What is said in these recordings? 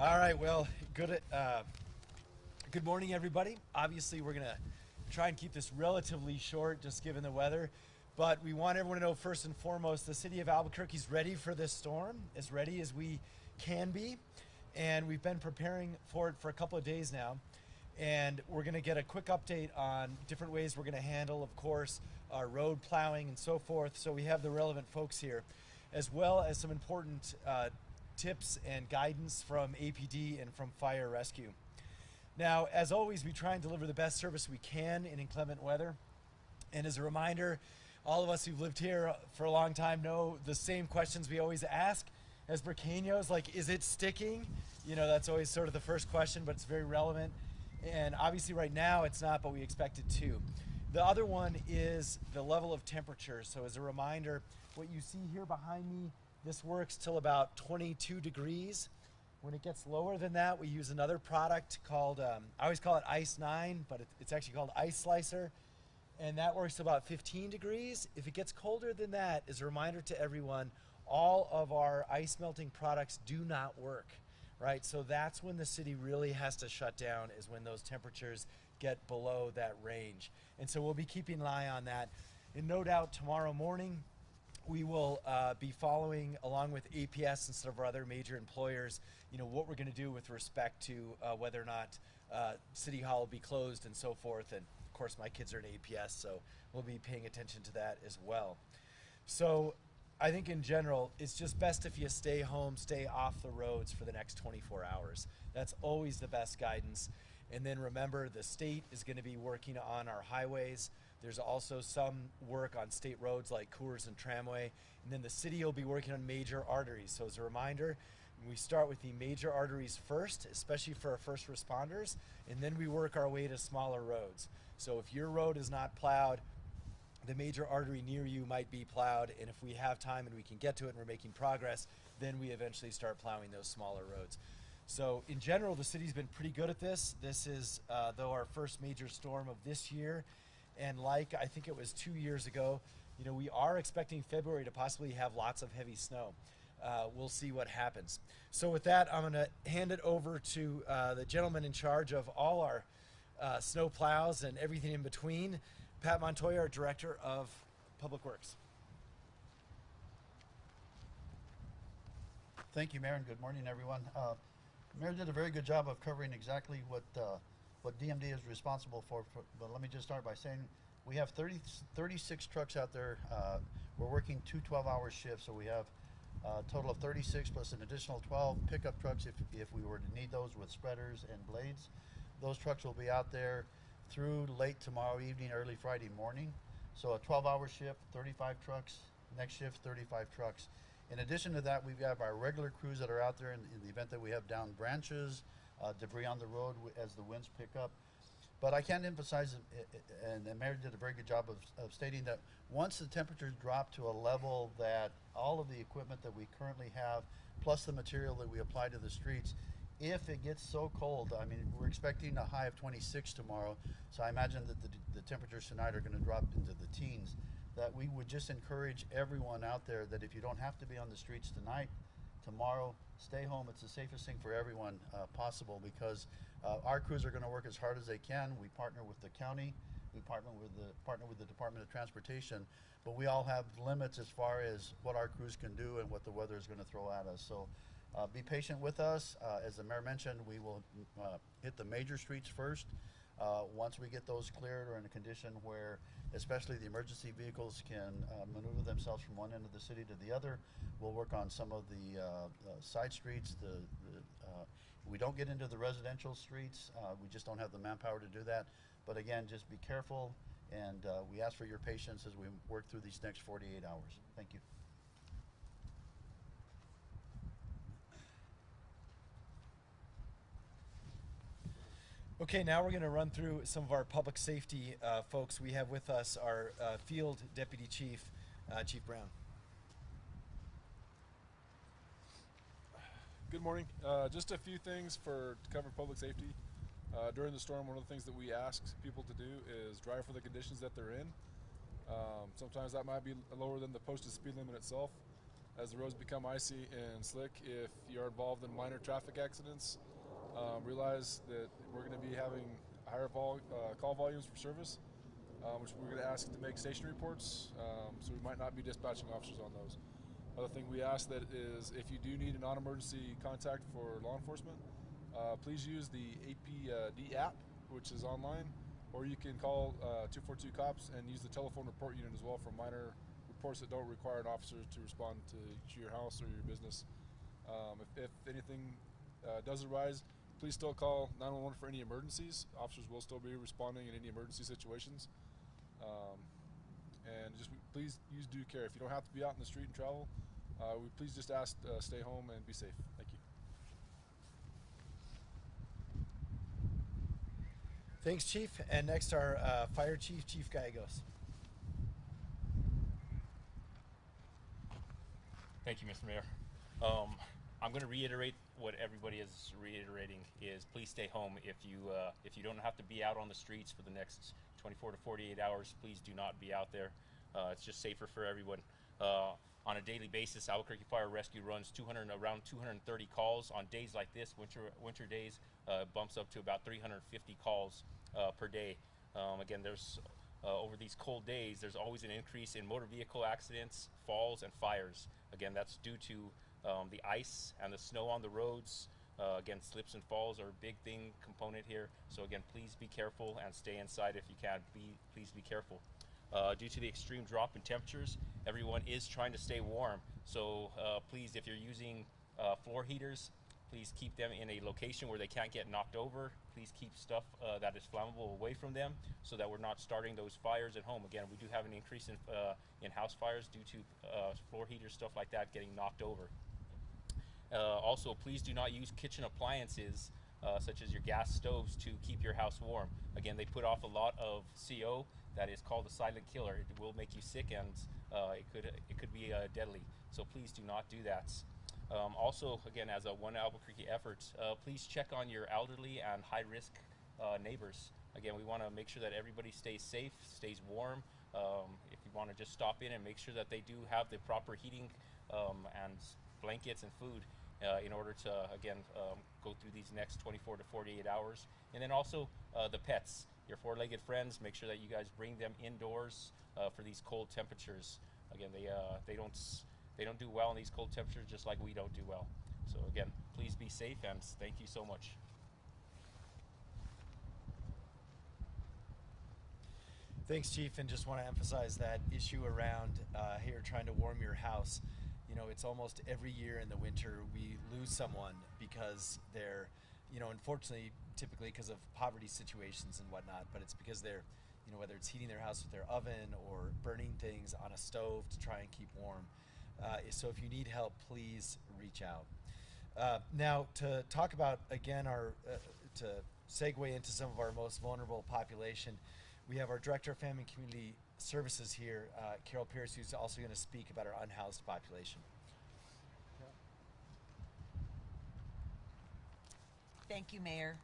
All right, well, good morning, everybody. Obviously, we're going to try and keep this relatively short, just given the weather. But we want everyone to know, first and foremost, the city of Albuquerque's ready for this storm, as ready as we can be. And we've been preparing for it for a couple of days now. And we're going to get a quick update on different ways we're going to handle, of course, our road plowing and so forth. So we have the relevant folks here, as well as some important tips and guidance from APD and from fire rescue. Now, as always, we try and deliver the best service we can in inclement weather. And as a reminder, all of us who've lived here for a long time know the same questions we always ask as Burqueños, like, is it sticking? You know, that's always sort of the first question, but it's very relevant. And obviously right now it's not, but we expect it to. The other one is the level of temperature. So as a reminder, what you see here behind me, this works till about 22 degrees. When it gets lower than that, we use another product called, I always call it Ice 9, but it's actually called Ice Slicer. And that works to about 15 degrees. If it gets colder than that, as a reminder to everyone, all of our ice melting products do not work, right? So that's when the city really has to shut down, is when those temperatures get below that range. And so we'll be keeping an eye on that. And no doubt tomorrow morning, we will be following along with APS and some of our other major employers, what we're going to do with respect to whether or not City Hall will be closed and so forth. And of course, my kids are in APS, so we'll be paying attention to that as well. So I think in general, it's just best if you stay home, stay off the roads for the next 24 hours. That's always the best guidance. And then remember, the state is going to be working on our highways. There's also some work on state roads like Coors and Tramway. And then the city will be working on major arteries. So as a reminder, we start with the major arteries first, especially for our first responders, and then we work our way to smaller roads. So if your road is not plowed, the major artery near you might be plowed, and if we have time and we can get to it and we're making progress, then we eventually start plowing those smaller roads. So in general, the city's been pretty good at this. This is, though, our first major storm of this year. And like I think it was 2 years ago, we are expecting February to possibly have lots of heavy snow. We'll see what happens. So with that, I'm going to hand it over to the gentleman in charge of all our snow plows and everything in between, Pat Montoya, our Director of Public Works. Thank you, Mayor, and good morning, everyone. Mayor did a very good job of covering exactly what DMD is responsible for, but let me just start by saying we have 36 trucks out there. We're working two 12-hour shifts, so we have a total of 36 plus an additional 12 pickup trucks if we were to need those with spreaders and blades. Those trucks will be out there through late tomorrow evening, early Friday morning. So a 12-hour shift, 35 trucks. Next shift, 35 trucks. In addition to that, we've got our regular crews that are out there in the event that we have down branches, debris on the road as the winds pick up. But I can't emphasize, and the Mayor did a very good job of stating that once the temperatures drop to a level that all of the equipment that we currently have, plus the material that we apply to the streets, if it gets so cold, I mean, we're expecting a high of 26 tomorrow, so I imagine that the temperatures tonight are going to drop into the teens, that we would just encourage everyone out there that if you don't have to be on the streets tonight, tomorrow, stay home. It's the safest thing for everyone possible, because our crews are going to work as hard as they can. We partner with the county, we partner with the Department of Transportation, but we all have limits as far as what our crews can do and what the weather is going to throw at us. So be patient with us. As the Mayor mentioned, we will hit the major streets first. Once we get those cleared or in a condition where especially the emergency vehicles can maneuver themselves from one end of the city to the other, we'll work on some of the side streets. We don't get into the residential streets. We just don't have the manpower to do that. But again, just be careful, and we ask for your patience as we work through these next 48 hours. Thank you. Okay, now we're going to run through some of our public safety folks. We have with us our Field Deputy Chief, Chief Brown. Good morning. Just a few things to cover public safety. During the storm, one of the things that we ask people to do is drive for the conditions that they're in. Sometimes that might be lower than the posted speed limit itself. as the roads become icy and slick. If you're involved in minor traffic accidents, realize that we're going to be having higher call volumes for service, which we're going to ask to make station reports, so we might not be dispatching officers on those. Other thing we ask that is, if you do need a non-emergency contact for law enforcement, please use the APD app, which is online, or you can call 242 cops and use the telephone report unit as well for minor reports that don't require an officer to respond to your house or your business. If anything does arise, please still call 911 for any emergencies. Officers will still be responding in any emergency situations. And just please use due care. If you don't have to be out in the street and travel, we please just ask stay home and be safe. Thank you. Thanks, Chief. And next, our Fire Chief, Chief Gallegos. Thank you, Mr. Mayor. I'm going to reiterate what everybody is reiterating: is please stay home. If you don't have to be out on the streets for the next 24 to 48 hours, please do not be out there. It's just safer for everyone. On a daily basis, Albuquerque Fire Rescue runs around 230 calls. On days like this, winter days, bumps up to about 350 calls per day. Again, there's over these cold days, there's always an increase in motor vehicle accidents, falls, and fires. Again, that's due to the ice and the snow on the roads. Again, slips and falls are a big component here. So again, please be careful and stay inside if you can. Please be careful. Due to the extreme drop in temperatures, everyone is trying to stay warm. So please, if you're using floor heaters, please keep them in a location where they can't get knocked over. Please keep stuff that is flammable away from them so that we're not starting those fires at home. Again, we do have an increase in house fires due to floor heaters, stuff like that, getting knocked over. Also, please do not use kitchen appliances such as your gas stoves to keep your house warm. Again, they put off a lot of CO that is called a silent killer. It will make you sick, and it could be deadly. So please do not do that. Also, again, as a One Albuquerque effort, please check on your elderly and high-risk neighbors. Again, we want to make sure that everybody stays safe, stays warm. If you want to just stop in and make sure that they do have the proper heating and blankets and food in order to, again, go through these next 24 to 48 hours. And then also the pets, your four-legged friends, make sure that you guys bring them indoors for these cold temperatures. Again, they don't do well in these cold temperatures, just like we don't do well. So again, please be safe, and thank you so much. Thanks, Chief, and just want to emphasize that issue around here trying to warm your house. You know, it's almost every year in the winter we lose someone because they're, you know, unfortunately, typically because of poverty situations and whatnot, but it's because they're, you know, whether it's heating their house with their oven or burning things on a stove to try and keep warm. So if you need help, please reach out. Now, to talk about, again, to segue into some of our most vulnerable population, we have our Director of Family and Community Services here, Carol Pierce, who's also going to speak about our unhoused population. Thank you, Mayor.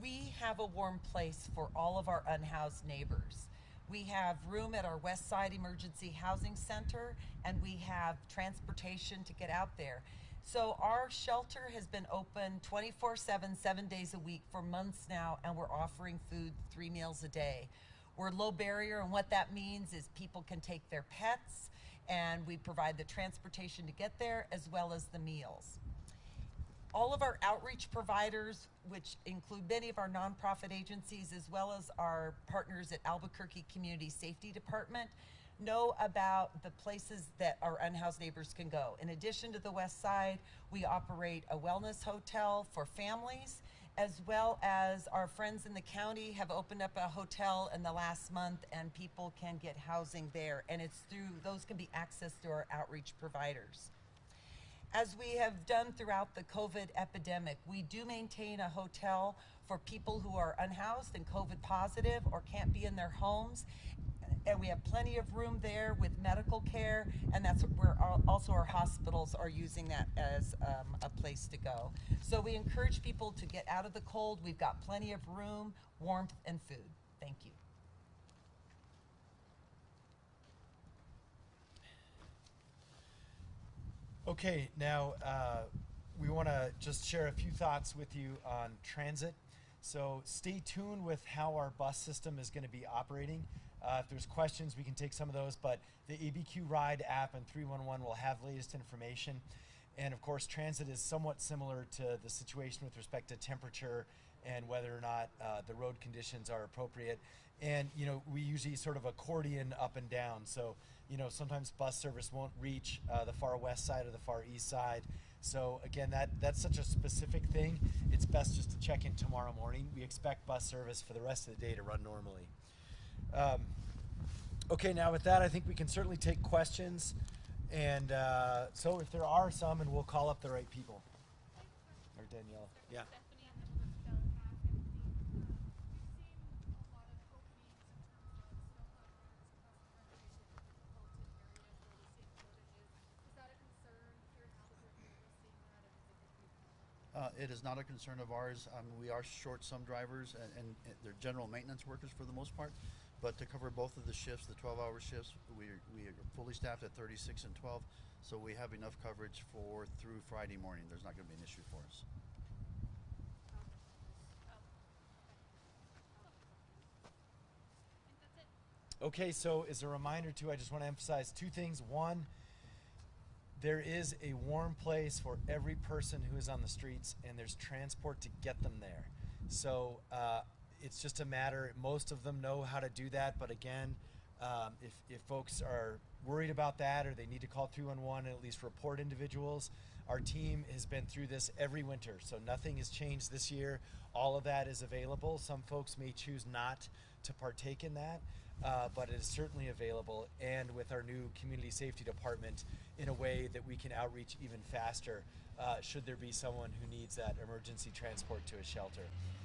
We have a warm place for all of our unhoused neighbors. We have room at our West Side Emergency Housing Center, and we have transportation to get out there. So our shelter has been open 24/7, 7 days a week for months now, and we're offering food 3 meals a day. We're low barrier, and what that means is people can take their pets, and we provide the transportation to get there as well as the meals. All of our outreach providers, which include many of our nonprofit agencies as well as our partners at Albuquerque Community Safety Department, know about the places that our unhoused neighbors can go. In addition to the West Side, we operate a wellness hotel for families, as well as our friends in the county have opened up a hotel in the last month, and people can get housing there, and those can be accessed through our outreach providers. As we have done throughout the COVID epidemic, we do maintain a hotel for people who are unhoused and COVID positive or can't be in their homes. And we have plenty of room there with medical care, and that's where also our hospitals are using that as a place to go. So we encourage people to get out of the cold. We've got plenty of room, warmth, and food. Thank you. Okay, now we want to just share a few thoughts with you on transit. So stay tuned with how our bus system is going to be operating. If there's questions, we can take some of those, but the ABQ Ride app and 311 will have latest information. And of course, transit is somewhat similar to the situation with respect to temperature and whether or not the road conditions are appropriate. And, you know, we usually sort of accordion up and down. So, you know, sometimes bus service won't reach the far west side or the far east side. So again, that's such a specific thing. It's best just to check in tomorrow morning. We expect bus service for the rest of the day to run normally. Okay, now with that, I think we can certainly take questions. And so if there are some, and we'll call up the right people. Or Danielle. Yeah. It is not a concern of ours. We are short some drivers, and they're general maintenance workers for the most part. But to cover both of the shifts, the 12-hour shifts, we are fully staffed at 36 and 12, so we have enough coverage for through Friday morning. There's not going to be an issue for us. Okay, so as a reminder too, I just want to emphasize two things. One, there is a warm place for every person who is on the streets, and there's transport to get them there. So it's just a matter, most of them know how to do that, but again, if folks are worried about that or they need to call 311 and at least report individuals, our team has been through this every winter, so nothing has changed this year. All of that is available. Some folks may choose not to partake in that, but it is certainly available, and with our new community safety department in a way that we can outreach even faster should there be someone who needs that emergency transport to a shelter.